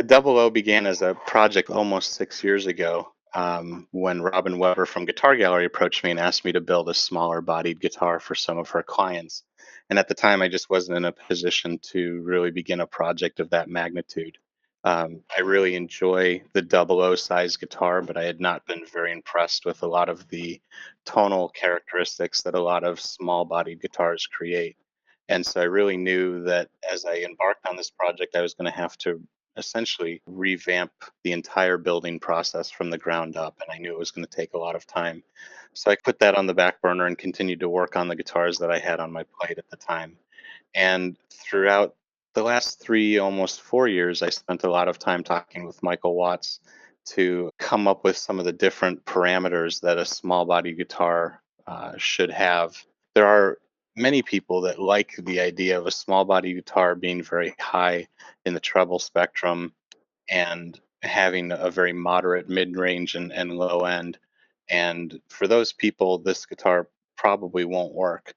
The Double O began as a project almost 6 years ago when Robin Weber from Guitar Gallery approached me and asked me to build a smaller bodied guitar for some of her clients. And at the time, I just wasn't in a position to really begin a project of that magnitude. I really enjoy the Double O size guitar, but I had not been very impressed with a lot of the tonal characteristics that a lot of small bodied guitars create. And so I really knew that as I embarked on this project, I was going to have to essentially revamp the entire building process from the ground up. And I knew it was going to take a lot of time. So I put that on the back burner and continued to work on the guitars that I had on my plate at the time. And throughout the last 3, almost 4 years, I spent a lot of time talking with Michael Watts to come up with some of the different parameters that a small body guitar should have. There are many people that like the idea of a small body guitar being very high in the treble spectrum and having a very moderate mid range and low end. And for those people, this guitar probably won't work.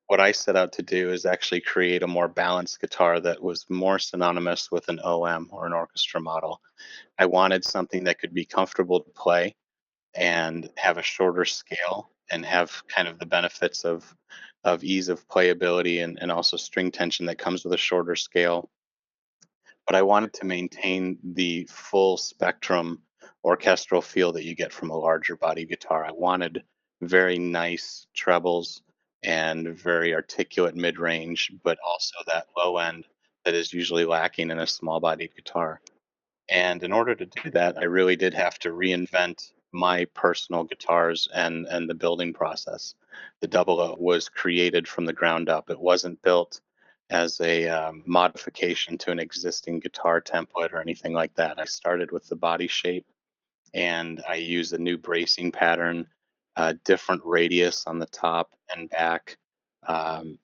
What I set out to do is actually create a more balanced guitar that was more synonymous with an OM or an orchestra model. I wanted something that could be comfortable to play and have a shorter scale and have kind of the benefits of ease of playability and also string tension that comes with a shorter scale. But I wanted to maintain the full spectrum orchestral feel that you get from a larger body guitar. I wanted very nice trebles and very articulate mid range, but also that low end that is usually lacking in a small bodied guitar. And in order to do that, I really did have to reinvent my personal guitars and the building process. The Double O was created from the ground up. It wasn't built as a modification to an existing guitar template or anything like that. I started with the body shape and I used a new bracing pattern, different radius on the top and back, um,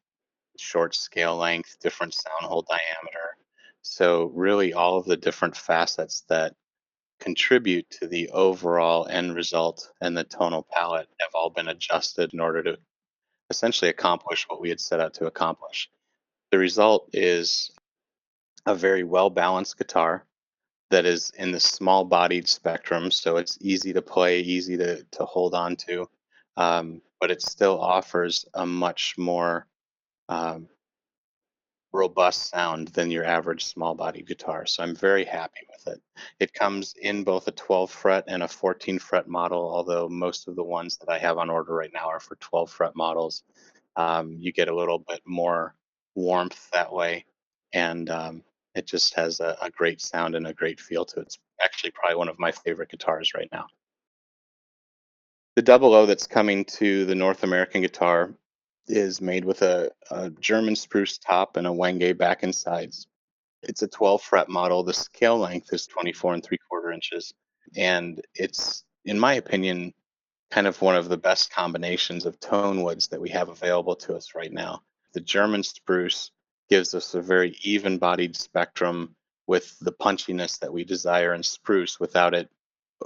short scale length, different sound hole diameter. So, really, all of the different facets that contribute to the overall end result and the tonal palette have all been adjusted in order to essentially accomplish what we had set out to accomplish. The result is a very well balanced guitar that is in the small bodied spectrum. So it's easy to play, easy to hold on to, but it still offers a much more um, robust sound than your average small body guitar. So I'm very happy with it. It comes in both a 12 fret and a 14 fret model, although most of the ones that I have on order right now are for 12 fret models. You get a little bit more warmth that way, and it just has a great sound and a great feel to it. It's actually probably one of my favorite guitars right now. The Double O that's coming to the North American guitar is made with a German spruce top and a Wenge back and sides. It's a 12 fret model. The scale length is 24 3/4 inches. And it's, in my opinion, kind of one of the best combinations of tone woods that we have available to us right now. The German spruce gives us a very even bodied spectrum with the punchiness that we desire in spruce without it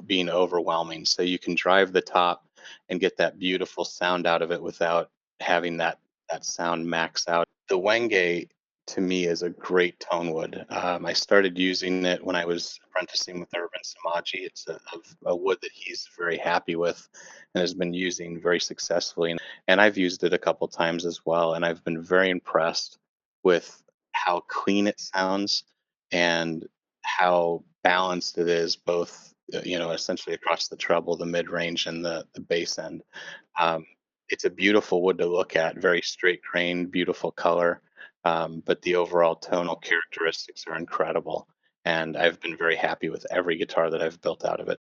being overwhelming. So you can drive the top and get that beautiful sound out of it without having that sound max out. The Wenge to me is a great tone wood. I started using it when I was apprenticing with Urban Samaji. It's a wood that he's very happy with and has been using very successfully. And I've used it a couple times as well, and I've been very impressed with how clean it sounds and how balanced it is, both essentially across the treble, the mid range, and the bass end. Um, it's a beautiful wood to look at, very straight grained, beautiful color, but the overall tonal characteristics are incredible. And I've been very happy with every guitar that I've built out of it.